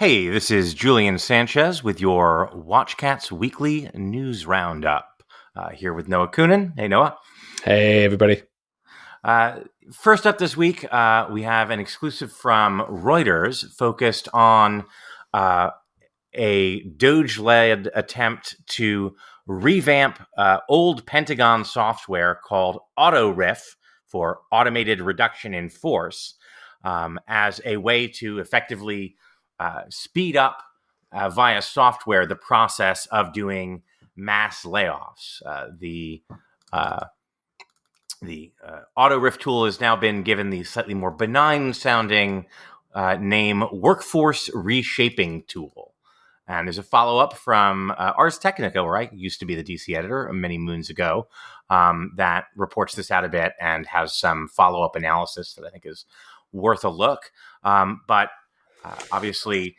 Hey, this is Julian Sanchez with your WatchCats Weekly News Roundup. Here with Noah Coonan. Hey, Noah. Hey, everybody. First up this week, we have an exclusive from Reuters focused on a DOGE-led attempt to revamp old Pentagon software called AutoRIF, for Automated Reduction in Force, as a way to effectively speed up via software the process of doing mass layoffs. The AutoRIF tool has now been given the slightly more benign sounding name Workforce Reshaping Tool. And there's a follow-up from Ars Technica, where I used to be the DC editor many moons ago, that reports this out a bit and has some follow-up analysis that I think is worth a look. But obviously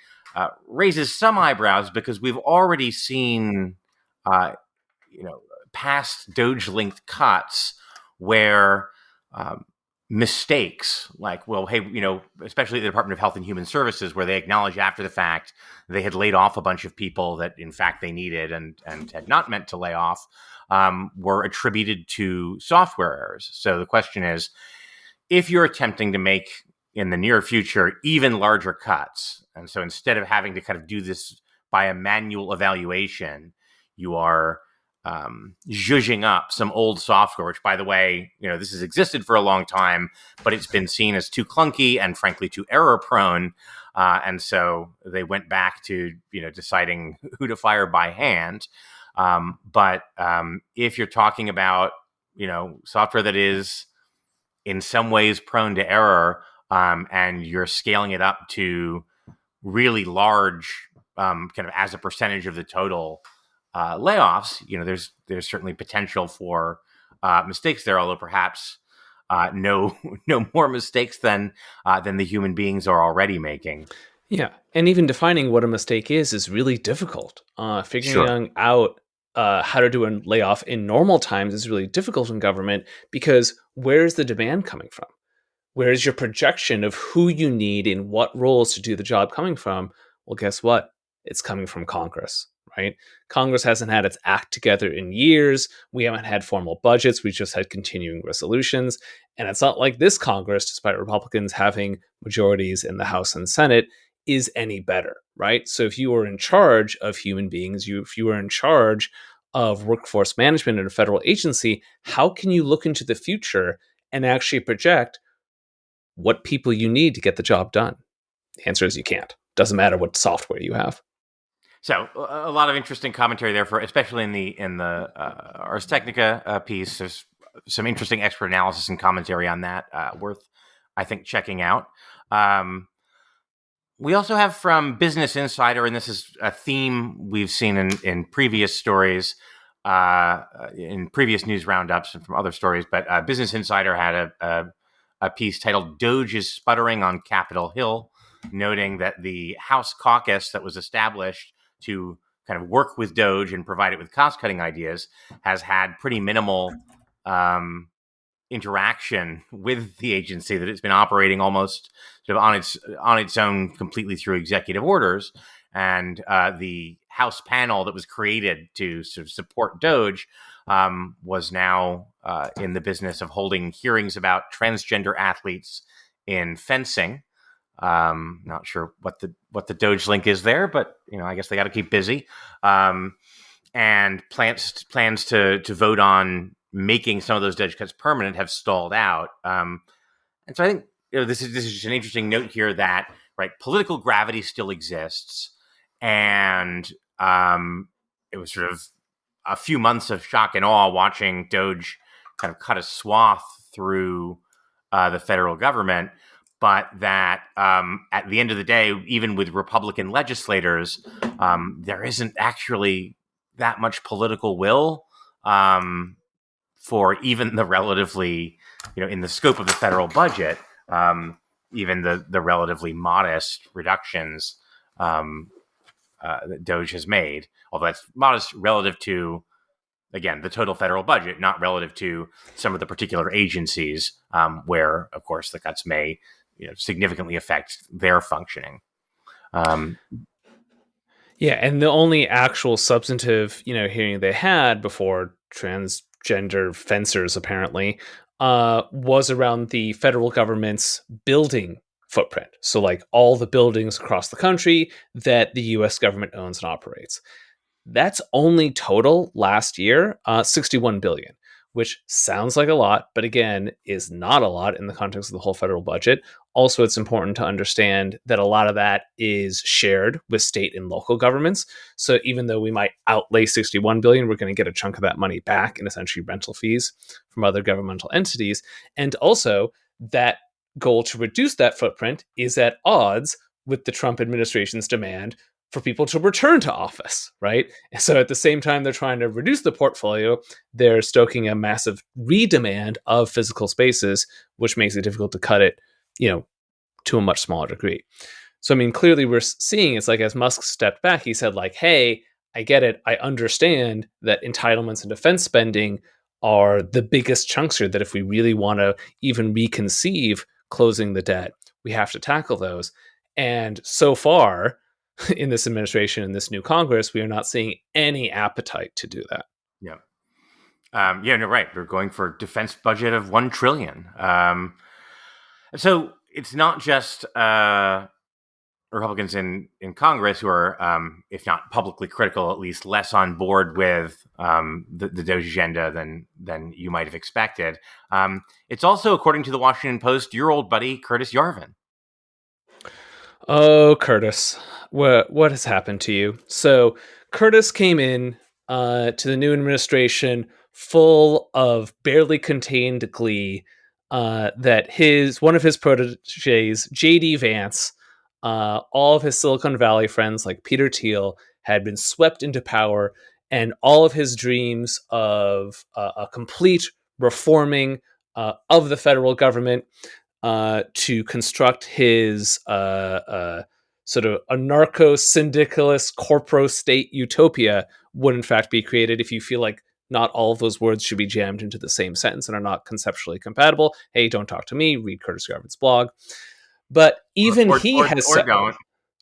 raises some eyebrows because we've already seen, past DOGE-linked cuts where mistakes, like, well, hey, especially the Department of Health and Human Services, where they acknowledge after the fact they had laid off a bunch of people that, in fact, they needed and had not meant to lay off, were attributed to software errors. So the question is, if you're attempting to make, in the near future, even larger cuts, and so instead of having to kind of do this by a manual evaluation, you are zhuzhing up some old software, which, by the way, this has existed for a long time, but it's been seen as too clunky and, frankly, too error prone. And so they went back to, deciding who to fire by hand. But if you're talking about, software that is in some ways prone to error, and you're scaling it up to really large, kind of as a percentage of the total layoffs, there's certainly potential for mistakes there, although perhaps no more mistakes than the human beings are already making. Yeah, and even defining what a mistake is really difficult. Sure. Figuring out how to do a layoff in normal times is really difficult in government because where's the demand coming from? Where's your projection of who you need in what roles to do the job coming from? Well, guess what? It's coming from Congress, right? Congress hasn't had its act together in years. We haven't had formal budgets. We just had continuing resolutions. And it's not like this Congress, despite Republicans having majorities in the House and Senate, is any better, right? So if you are in charge of human beings, if you are in charge of workforce management in a federal agency, how can you look into the future and actually project what people you need to get the job done? The answer is you can't. Doesn't matter what software you have. So a lot of interesting commentary there, for especially in the Ars Technica piece. There's some interesting expert analysis and commentary on that, worth, I think, checking out. We also have from Business Insider, and this is a theme we've seen in previous stories, in previous news roundups and from other stories, but Business Insider had a piece titled "DOGE is Sputtering on Capitol Hill," noting that the House caucus that was established to kind of work with DOGE and provide it with cost-cutting ideas has had pretty minimal interaction with the agency, that it's been operating almost sort of on its own completely through executive orders. And the House panel that was created to sort of support DOGE was now in the business of holding hearings about transgender athletes in fencing. Not sure what the DOGE link is there, but I guess they got to keep busy. And plans to vote on making some of those DOGE cuts permanent have stalled out. And so I think this is just an interesting note here that, right, political gravity still exists, and it was sort of a few months of shock and awe watching DOGE kind of cut a swath through the federal government. But that at the end of the day, even with Republican legislators, there isn't actually that much political will for even the relatively, in the scope of the federal budget, even the relatively modest reductions that DOGE has made, although that's modest relative to, again, the total federal budget, not relative to some of the particular agencies where, of course, the cuts may significantly affect their functioning. Yeah, and the only actual substantive, hearing they had before transgender fencers apparently was around the federal government's building footprint. So, like all the buildings across the country that the U.S. government owns and operates. That's only total last year, 61 billion, which sounds like a lot, but again, is not a lot in the context of the whole federal budget. Also, it's important to understand that a lot of that is shared with state and local governments. So even though we might outlay 61 billion, we're going to get a chunk of that money back in essentially rental fees from other governmental entities. And also, that goal to reduce that footprint is at odds with the Trump administration's demand for people to return to office, right? So at the same time they're trying to reduce the portfolio, they're stoking a massive redemand of physical spaces, which makes it difficult to cut it, to a much smaller degree. So, I mean, clearly we're seeing it's like as Musk stepped back, he said like, hey, I get it. I understand that entitlements and defense spending are the biggest chunks here, that if we really want to even reconceive closing the debt, we have to tackle those. And so far, in this administration, in this new Congress, we are not seeing any appetite to do that. Yeah. No, right. We're going for a defense budget of $1 trillion. So it's not just Republicans in Congress who are, if not publicly critical, at least less on board with the DOGE agenda than you might have expected. It's also, according to the Washington Post, your old buddy, Curtis Yarvin. Oh, Curtis, what has happened to you? So Curtis came in to the new administration full of barely contained glee that one of his proteges, JD Vance, all of his Silicon Valley friends like Peter Thiel had been swept into power, and all of his dreams of a complete reforming of the federal government to construct his sort of anarcho-syndicalist corporo-state utopia would in fact be created. If you feel like not all of those words should be jammed into the same sentence and are not conceptually compatible, hey, don't talk to me, read Curtis Yarvin's blog. But even he has...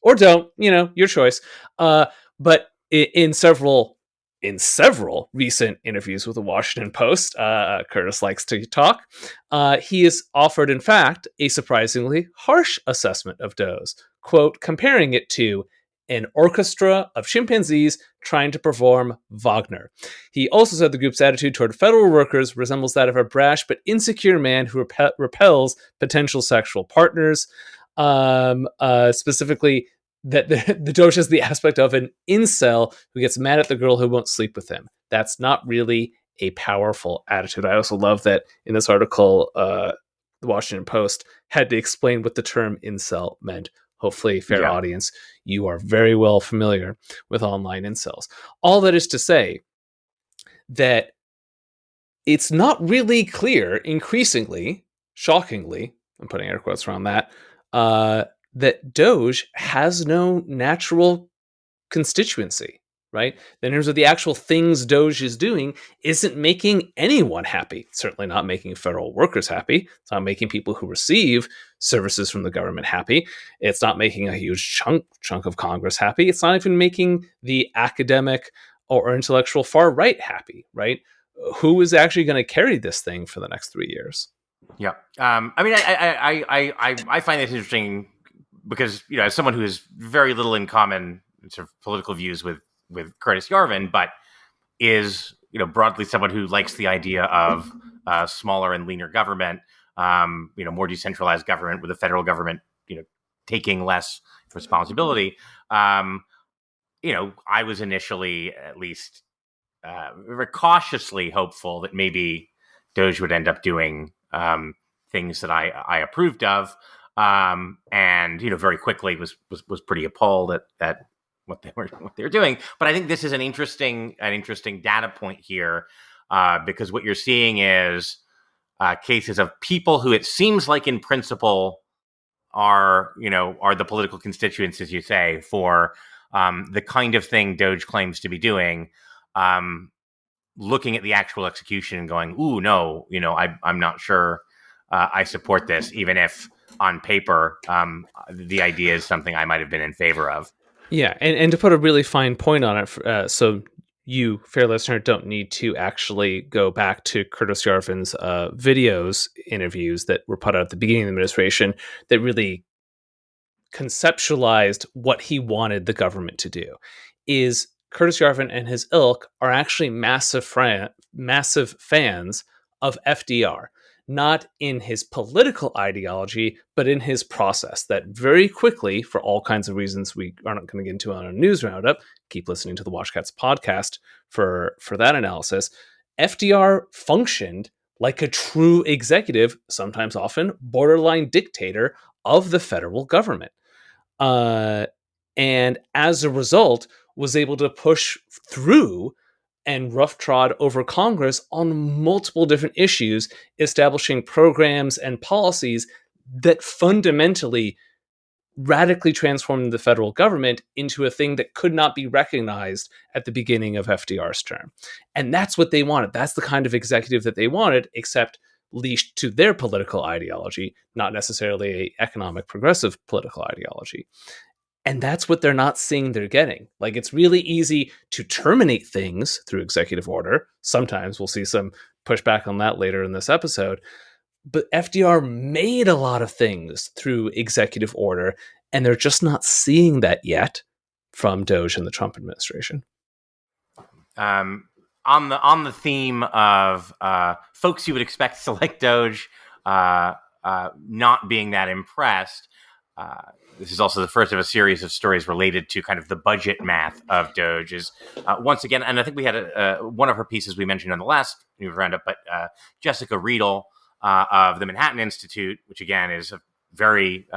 Or don't, your choice. But in several recent interviews with the Washington Post, Curtis likes to talk. He has offered, in fact, a surprisingly harsh assessment of DOGE, quote, comparing it to an orchestra of chimpanzees trying to perform Wagner. He also said the group's attitude toward federal workers resembles that of a brash but insecure man who repels potential sexual partners. Specifically, that the DOGE has the aspect of an incel who gets mad at the girl who won't sleep with him. That's not really a powerful attitude. I also love that in this article, the Washington Post had to explain what the term incel meant. Hopefully, fair audience, you are very well familiar with online incels. All that is to say that it's not really clear, increasingly, shockingly, I'm putting air quotes around that, that DOGE has no natural constituency, right? In terms of the actual things DOGE is doing, isn't making anyone happy. It's certainly not making federal workers happy. It's not making people who receive services from the government happy. It's not making a huge chunk of Congress happy. It's not even making the academic or intellectual far right happy, right? Who is actually going to carry this thing for the next 3 years? Yeah. I mean, I find this interesting because, as someone who has very little in common sort of political views with Curtis Yarvin, but is, broadly someone who likes the idea of smaller and leaner government, more decentralized government with the federal government, taking less responsibility. I was initially at least very cautiously hopeful that maybe DOGE would end up doing things that I approved of, and very quickly was pretty appalled at what they were doing. But I think this is an interesting data point here, because what you're seeing is cases of people who it seems like in principle are the political constituents, as you say, for the kind of thing DOGE claims to be doing. Looking at the actual execution and going, "Ooh, no, I'm not sure I support this," even if on paper, the idea is something I might have been in favor of. Yeah, and to put a really fine point on it, so you, fair listener, don't need to actually go back to Curtis Yarvin's videos interviews that were put out at the beginning of the administration that really conceptualized what he wanted the government to do. Is Curtis Yarvin and his ilk are actually massive fans of FDR, not in his political ideology, but in his process. That very quickly, for all kinds of reasons we are not going to get into on a news roundup, keep listening to the WatchCats podcast for that analysis. FDR functioned like a true executive, sometimes often borderline dictator of the federal government. Uh, and as a result, was able to push through and rough trod over Congress on multiple different issues, establishing programs and policies that fundamentally radically transformed the federal government into a thing that could not be recognized at the beginning of FDR's term. And that's what they wanted. That's the kind of executive that they wanted, except leashed to their political ideology, not necessarily an economic progressive political ideology. And that's what they're not seeing they're getting. Like, it's really easy to terminate things through executive order. Sometimes we'll see some pushback on that later in this episode. But FDR made a lot of things through executive order, and they're just not seeing that yet from DOGE and the Trump administration. On the theme of folks you would expect to like DOGE not being that impressed, this is also the first of a series of stories related to kind of the budget math of DOGE. Is once again, and I think we had one of her pieces we mentioned on the last news roundup, but Jessica Riedel of the Manhattan Institute, which again is a very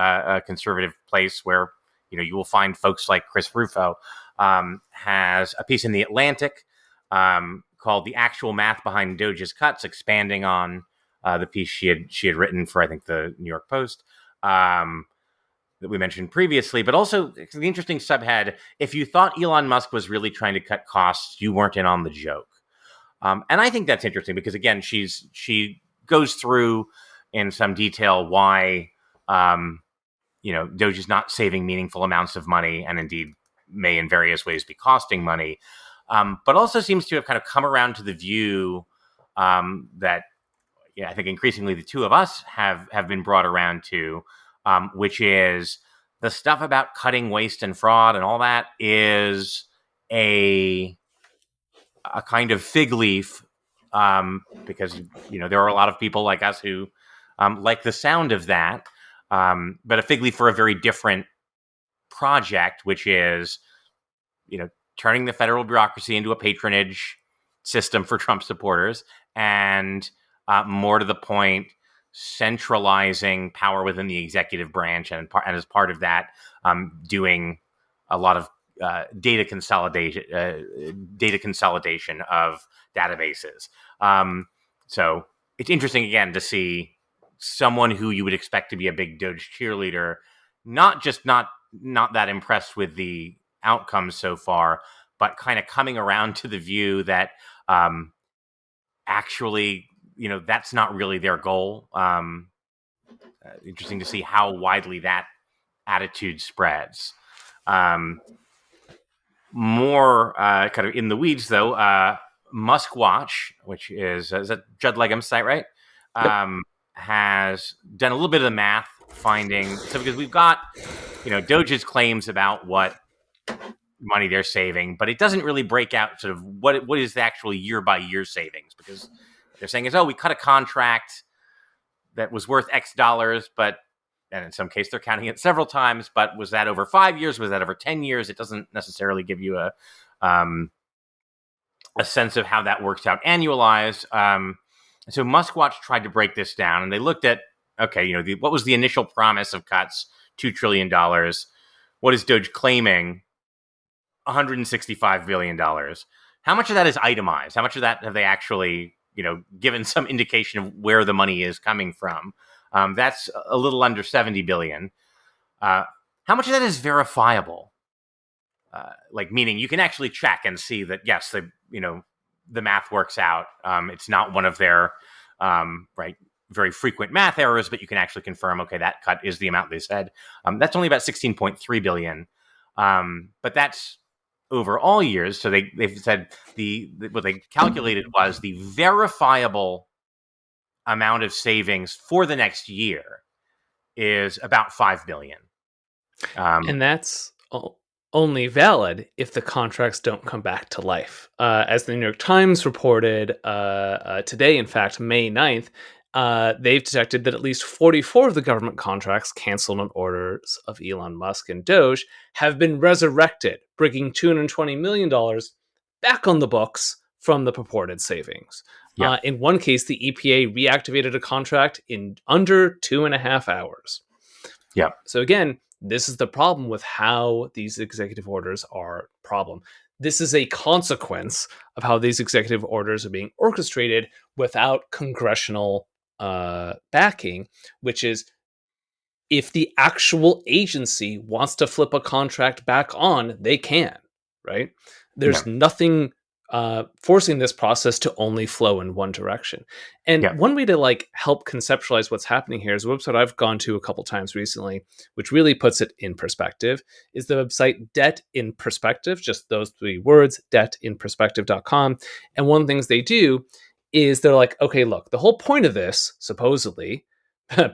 conservative place where you will find folks like Chris Rufo, has a piece in the Atlantic called "The Actual Math Behind DOGE's Cuts," expanding on the piece she had written for, I think, the New York Post. That we mentioned previously, but also the interesting subhead: if you thought Elon Musk was really trying to cut costs, you weren't in on the joke. And I think that's interesting because, again, she goes through in some detail why DOGE is not saving meaningful amounts of money, and indeed may in various ways be costing money, but also seems to have kind of come around to the view that I think increasingly the two of us have been brought around to. Which is the stuff about cutting waste and fraud and all that is a kind of fig leaf, because there are a lot of people like us who like the sound of that, but a fig leaf for a very different project, which is turning the federal bureaucracy into a patronage system for Trump supporters, and more to the point, centralizing power within the executive branch, and as part of that, doing a lot of data consolidation of databases. So it's interesting again to see someone who you would expect to be a big DOGE cheerleader, not that impressed with the outcomes so far, but kind of coming around to the view that actually, that's not really their goal. Interesting to see how widely that attitude spreads. More kind of in the weeds, though, Musk Watch, which is that Judd Legum's site, right? Yep. Has done a little bit of the math, finding because we've got DOGE's claims about what money they're saving, but it doesn't really break out sort of what is the actual year by year savings, because they're saying is, we cut a contract that was worth X dollars, and in some case they're counting it several times, but was that over 5 years? Was that over 10 years? It doesn't necessarily give you a sense of how that works out annualized. So Muskwatch tried to break this down, and they looked at, what was the initial promise of cuts? $2 trillion. What is DOGE claiming? $165 billion. How much of that is itemized? How much of that have they actually, given some indication of where the money is coming from? That's a little under 70 billion. How much of that is verifiable? Meaning you can actually check and see that, yes, the math works out. It's not one of their, very frequent math errors, but you can actually confirm, okay, that cut is the amount they said. That's only about 16.3 billion. But that's over all years. So they've said what they calculated was the verifiable amount of savings for the next year is about 5 billion. And that's only valid if the contracts don't come back to life. As the New York Times reported today, in fact, May 9th, they've detected that at least 44 of the government contracts canceled on orders of Elon Musk and DOGE have been resurrected, bringing $220 million back on the books from the purported savings. Yeah. In one case, the EPA reactivated a contract in under 2.5 hours. Yeah. So again, this is the problem with how these executive orders are a problem. This is a consequence of how these executive orders are being orchestrated without congressional backing, which is if the actual agency wants to flip a contract back on, they can, right? There's nothing forcing this process to only flow in one direction. And one way to help conceptualize what's happening here is a website I've gone to a couple times recently, which really puts it in perspective, is the website Debt in Perspective, just those 3 words, debtinperspective.com. And one of the things they do is they're like, okay, look, the whole point of this, supposedly,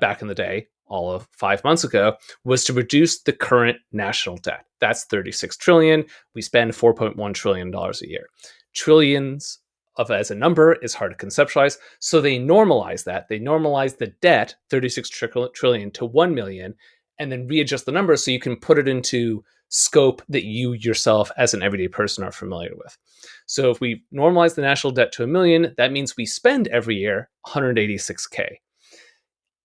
back in the day, all of 5 months ago, was to reduce the current national debt. That's 36 trillion. We spend $4.1 trillion a year. Trillions of as a number is hard to conceptualize. So they normalize that. They normalize the debt, 36 trillion to 1 million, and then readjust the number so you can put it into scope that you yourself as an everyday person are familiar with. So if we normalize the national debt to 1 million, that means we spend every year 186K.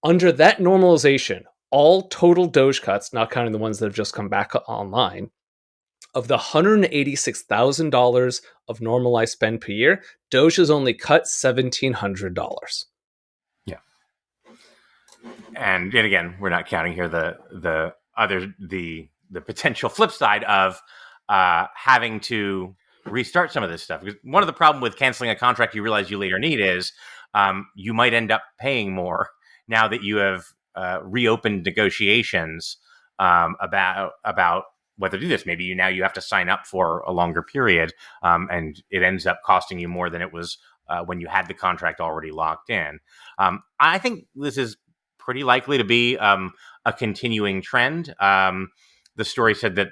Under that normalization, all total DOGE cuts, not counting the ones that have just come back online, of the $186,000 of normalized spend per year, DOGE has only cut $1,700. Yeah. And again, we're not counting here the potential flip side of having to restart some of this stuff. Because one of the problem with canceling a contract you realize you later need is you might end up paying more now that you have reopened negotiations about whether to do this. Maybe you have to sign up for a longer period, and it ends up costing you more than it was when you had the contract already locked in. I think this is pretty likely to be a continuing trend. The story said that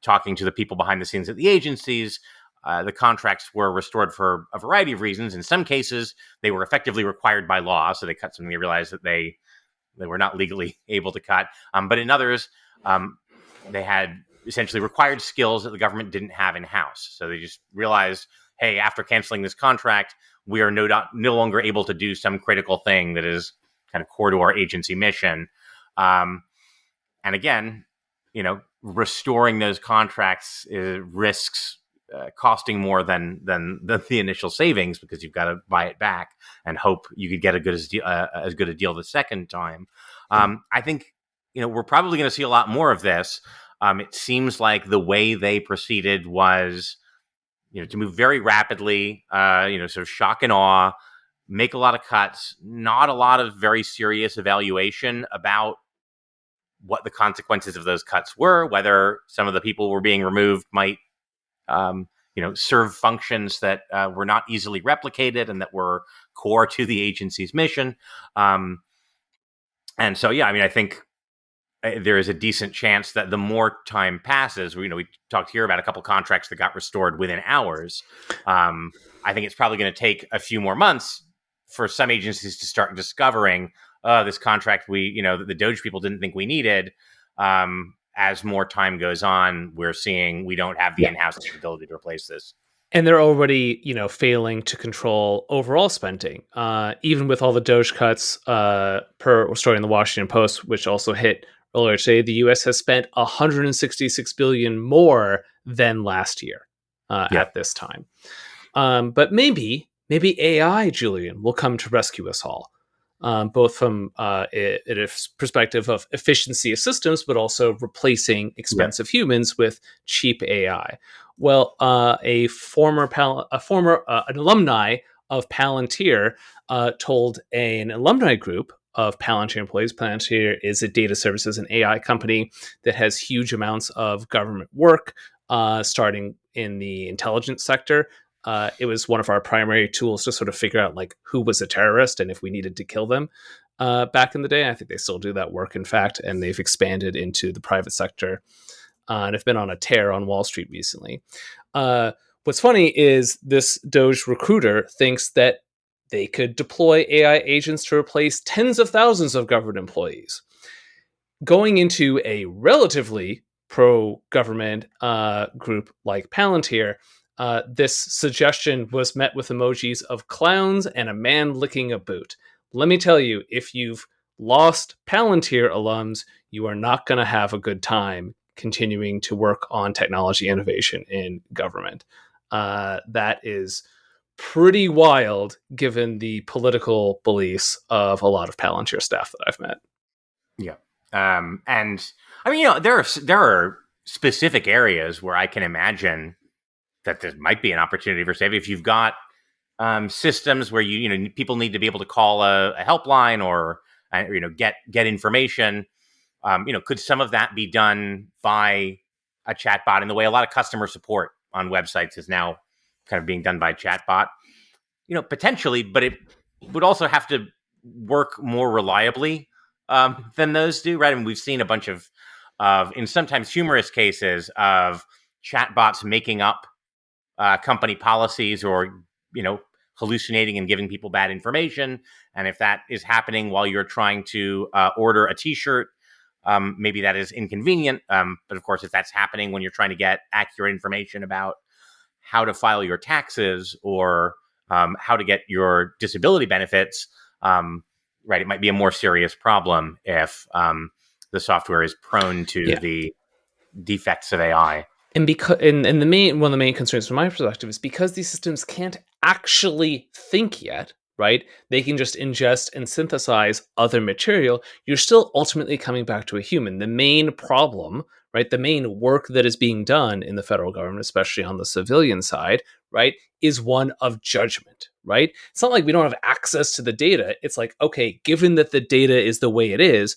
talking to the people behind the scenes at the agencies, the contracts were restored for a variety of reasons. In some cases, they were effectively required by law, so they cut something they realized that they were not legally able to cut. But in others, they had essentially required skills that the government didn't have in-house. So they just realized, hey, after canceling this contract, we are no longer able to do some critical thing that is kind of core to our agency mission. And again, restoring those contracts risks costing more than the initial savings, because you've got to buy it back and hope you could get as good a deal the second time. I think we're probably going to see a lot more of this. It seems like the way they proceeded was to move very rapidly, sort of shock and awe, make a lot of cuts, not a lot of very serious evaluation about what the consequences of those cuts were, whether some of the people were being removed might serve functions that were not easily replicated and that were core to the agency's mission. And so, I think there is a decent chance that the more time passes, we talked here about a couple contracts that got restored within hours. I think it's probably going to take a few more months for some agencies to start discovering this contract the DOGE people didn't think we needed. As more time goes on, we're seeing we don't have the in-house capability to replace this. And they're already, failing to control overall spending. Even with all the DOGE cuts, per story in the Washington Post, which also hit earlier today, the U.S. has spent $166 billion more than last year at this time. But maybe AI, Julian, will come to rescue us all. Both from a perspective of efficiency of systems, but also replacing expensive humans with cheap AI. Well, an alumni of Palantir told an alumni group of Palantir employees. Palantir is a data services and AI company that has huge amounts of government work, starting in the intelligence sector. It was one of our primary tools to sort of figure out like who was a terrorist and if we needed to kill them back in the day. I think they still do that work, in fact, and they've expanded into the private sector and have been on a tear on Wall Street recently. What's funny is this DOGE recruiter thinks that they could deploy AI agents to replace tens of thousands of government employees. Going into a relatively pro-government group like Palantir, this suggestion was met with emojis of clowns and a man licking a boot. Let me tell you, if you've lost Palantir alums, you are not going to have a good time continuing to work on technology innovation in government. That is pretty wild given the political beliefs of a lot of Palantir staff that I've met. Yeah. And I mean, there are specific areas where I can imagine that there might be an opportunity for saving. If you've got systems where people need to be able to call a helpline or get information, could some of that be done by a chatbot in the way a lot of customer support on websites is now kind of being done by a chatbot? Potentially, but it would also have to work more reliably than those do, right? I mean, we've seen a bunch of in sometimes humorous cases of chatbots making up company policies or, hallucinating and giving people bad information. And if that is happening while you're trying to order a t-shirt, maybe that is inconvenient. But of course, if that's happening when you're trying to get accurate information about how to file your taxes or how to get your disability benefits, right, it might be a more serious problem if the software is prone to the defects of AI. And because and the main one of the main concerns from my perspective is because these systems can't actually think yet, right? They can just ingest and synthesize other material. You're still ultimately coming back to a human. The main problem, right? The main work that is being done in the federal government, especially on the civilian side, right, is one of judgment, right? It's not like we don't have access to the data. It's like, okay, given that the data is the way it is,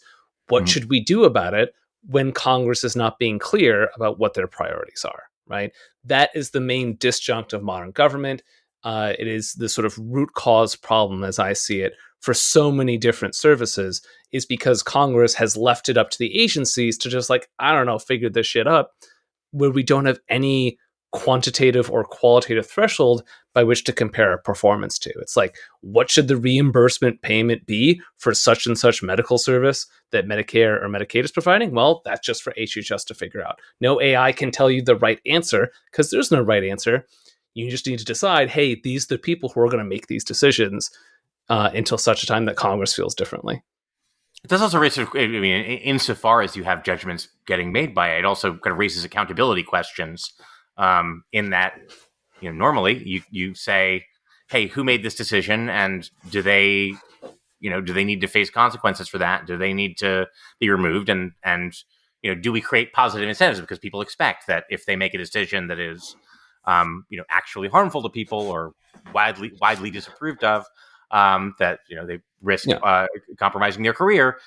what should we do about it when Congress is not being clear about what their priorities are, right? That is the main disjunct of modern government. It is the sort of root cause problem, as I see it, for so many different services, is because Congress has left it up to the agencies to just figure this shit up, where we don't have any quantitative or qualitative threshold by which to compare performance to. It's like, what should the reimbursement payment be for such and such medical service that Medicare or Medicaid is providing? Well, that's just for HHS to figure out. No AI can tell you the right answer because there's no right answer. You just need to decide, hey, these are the people who are going to make these decisions until such a time that Congress feels differently. It does also raise, insofar as you have judgments getting made by it also kind of raises accountability questions. In that, normally you say, hey, who made this decision, and do they need to face consequences for that? Do they need to be removed? And do we create positive incentives because people expect that if they make a decision that is, actually harmful to people or widely disapproved of, that they risk compromising their career.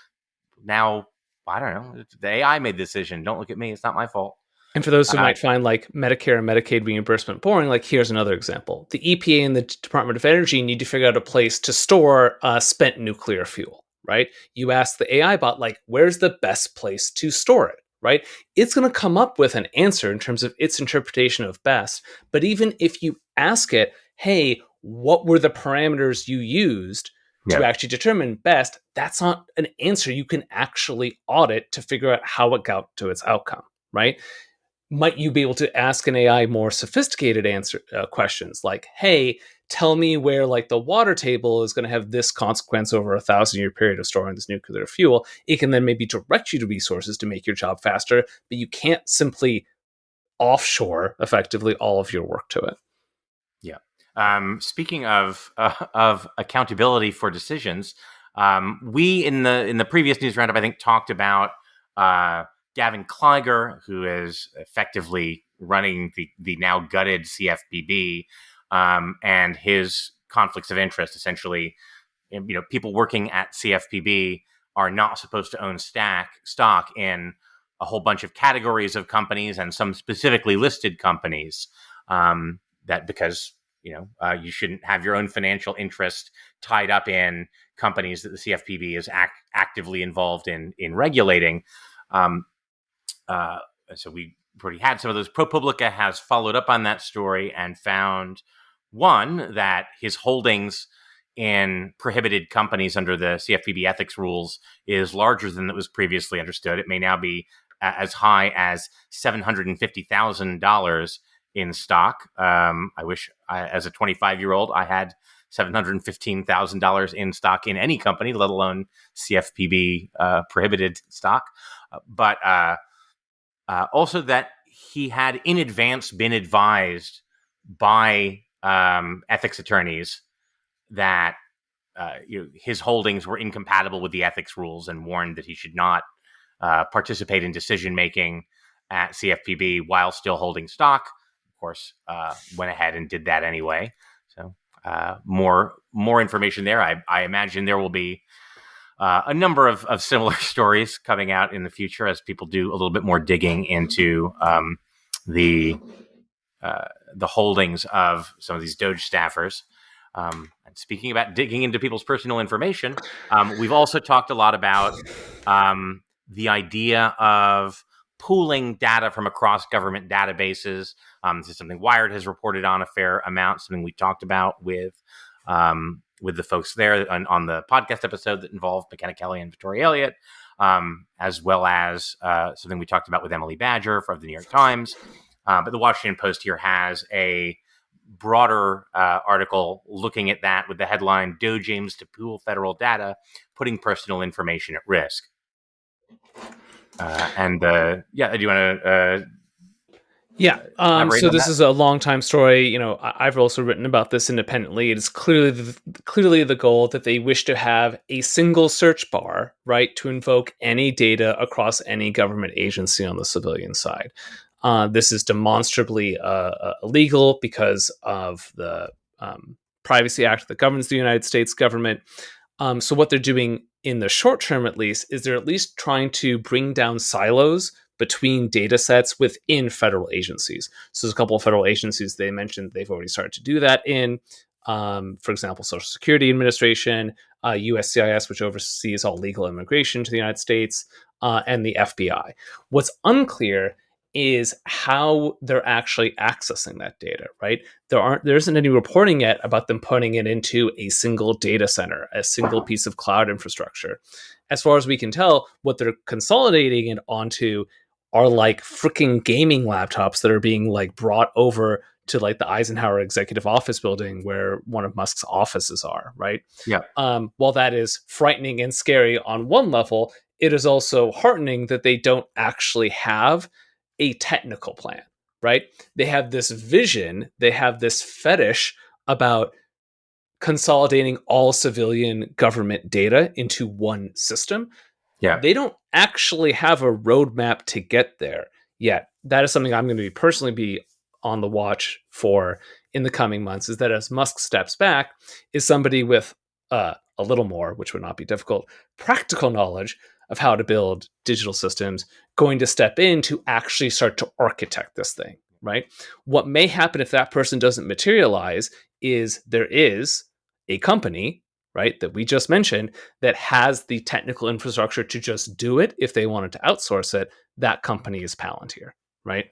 Now, I don't know. The AI made the decision. Don't look at me. It's not my fault. And for those who might find Medicare and Medicaid reimbursement boring, here's another example. The EPA and the Department of Energy need to figure out a place to store spent nuclear fuel, right? You ask the AI bot, where's the best place to store it, right? It's going to come up with an answer in terms of its interpretation of best. But even if you ask it, hey, what were the parameters you used to actually determine best, that's not an answer you can actually audit to figure out how it got to its outcome, right? Might you be able to ask an AI more sophisticated questions like, hey, tell me where the water table is going to have this consequence over a 1,000-year period of storing this nuclear fuel. It can then maybe direct you to resources to make your job faster, but you can't simply offshore effectively all of your work to it. Yeah. Speaking of accountability for decisions, we in the previous news roundup, I think, talked about Gavin Kleiger, who is effectively running the now gutted CFPB, and his conflicts of interest. Essentially, people working at CFPB are not supposed to own stock in a whole bunch of categories of companies and some specifically listed companies. That because you shouldn't have your own financial interest tied up in companies that the CFPB is actively involved in regulating. So we already had some of those. ProPublica has followed up on that story and found, one, that his holdings in prohibited companies under the CFPB ethics rules is larger than it was previously understood. It may now be as high as $750,000 in stock. I wish, as a 25-year-old, I had $715,000 in stock in any company, let alone CFPB prohibited stock. But also that he had in advance been advised by ethics attorneys that his holdings were incompatible with the ethics rules and warned that he should not participate in decision making at CFPB while still holding stock. Of course, went ahead and did that anyway. So more information there. I imagine there will be a number of similar stories coming out in the future as people do a little bit more digging into the holdings of some of these DOGE staffers. And speaking about digging into people's personal information, we've also talked a lot about the idea of pooling data from across government databases. This is something Wired has reported on a fair amount, something we talked about with the folks there on the podcast episode that involved McKenna Kelly and Victoria Elliott, as well as something we talked about with Emily Badger of the New York Times. But the Washington Post here has a broader article looking at that with the headline, DOGE aims to pool federal data, putting personal information at risk. Do you want to... So this is a long time story. I've also written about this independently. It is clearly the goal that they wish to have a single search bar, right, to invoke any data across any government agency on the civilian side. This is demonstrably illegal because of the Privacy Act that governs the United States government. So what they're doing in the short term, at least, is they're at least trying to bring down silos between data sets within federal agencies. So there's a couple of federal agencies they mentioned they've already started to do that in. For example, Social Security Administration, USCIS, which oversees all legal immigration to the United States, and the FBI. What's unclear is how they're actually accessing that data, right? There isn't any reporting yet about them putting it into a single data center, a single piece of cloud infrastructure. As far as we can tell, what they're consolidating it onto are like freaking gaming laptops that are being like brought over to like the Eisenhower Executive Office building where one of Musk's offices are, right? Yeah. While that is frightening and scary on one level, it is also heartening that they don't actually have a technical plan, right? They have this vision, they have this fetish about consolidating all civilian government data into one system. Yeah. They don't actually have a roadmap to get there yet. That is something I'm going to personally be on the watch for in the coming months, is that as Musk steps back, is somebody with a little more, which would not be difficult, practical knowledge of how to build digital systems going to step in to actually start to architect this thing, right? What may happen if that person doesn't materialize is there is a company, right, that we just mentioned that has the technical infrastructure to just do it if they wanted to outsource it. That company is Palantir, right?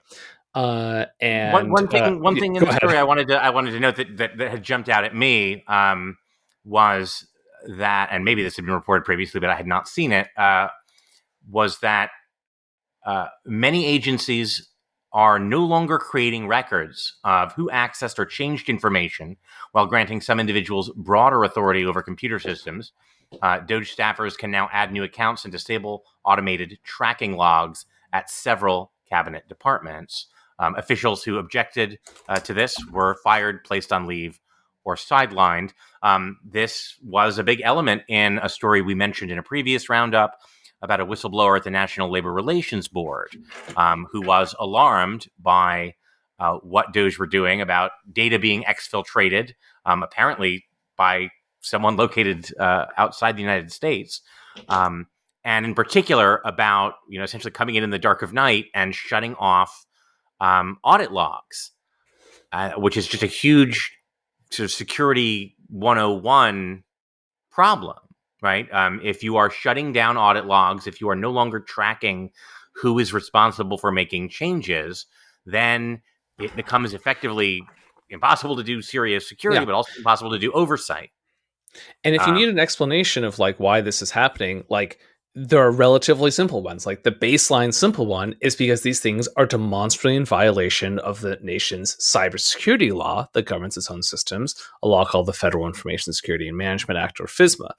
And one thing in the story I wanted to note that had jumped out at me was that, and maybe this had been reported previously, but I had not seen it, was that many agencies are no longer creating records of who accessed or changed information while granting some individuals broader authority over computer systems. DOGE staffers can now add new accounts and disable automated tracking logs at several cabinet departments. Officials who objected to this were fired, placed on leave, or sidelined. This was a big element in a story we mentioned in a previous roundup about a whistleblower at the National Labor Relations Board who was alarmed by what DOGE were doing about data being exfiltrated, apparently by someone located outside the United States, and in particular about essentially coming in the dark of night and shutting off audit logs, which is just a huge sort of security 101 problem, right? If you are shutting down audit logs, if you are no longer tracking who is responsible for making changes, then it becomes effectively impossible to do serious security, but also impossible to do oversight. And if you need an explanation of like why this is happening, like there are relatively simple ones. Like the baseline simple one is because these things are demonstrably in violation of the nation's cybersecurity law that governs its own systems, a law called the Federal Information Security and Management Act, or FISMA.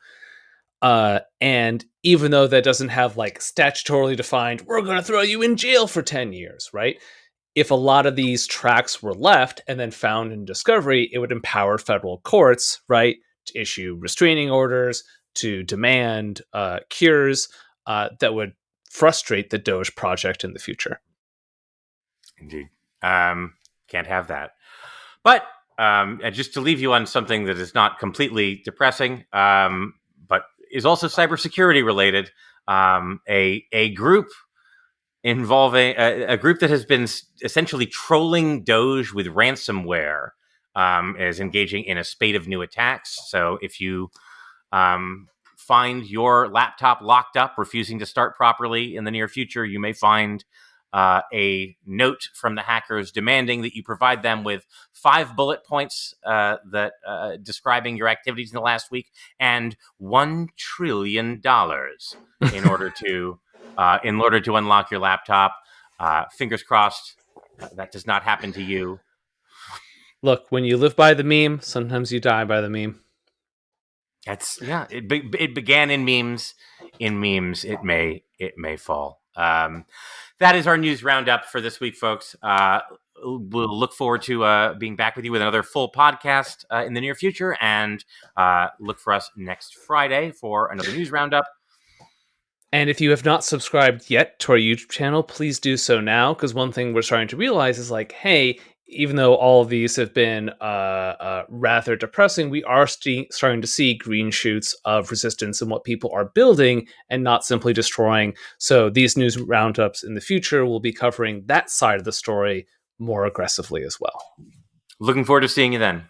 And even though that doesn't have like statutorily defined, we're going to throw you in jail for 10 years, right? If a lot of these tracks were left and then found in discovery, it would empower federal courts, right, to issue restraining orders, to demand cures that would frustrate the DOGE project in the future. Indeed. Can't have that. But just to leave you on something that is not completely depressing, but is also cybersecurity related, a group involving a group that has been essentially trolling DOGE with ransomware is engaging in a spate of new attacks. So if you find your laptop locked up, refusing to start properly in the near future, you may find a note from the hackers demanding that you provide them with 5 bullet points that describing your activities in the last week and $1 trillion in order to unlock your laptop. Fingers crossed that does not happen to you. Look, when you live by the meme, sometimes you die by the meme. It began in memes. In memes, it may fall. That is our news roundup for this week, folks. We'll look forward to being back with you with another full podcast in the near future, and look for us next Friday for another news roundup. And if you have not subscribed yet to our YouTube channel, please do so now, because one thing we're starting to realize is like, hey, even though all of these have been rather depressing, we are starting to see green shoots of resistance in what people are building and not simply destroying. So these news roundups in the future will be covering that side of the story more aggressively as well. Looking forward to seeing you then.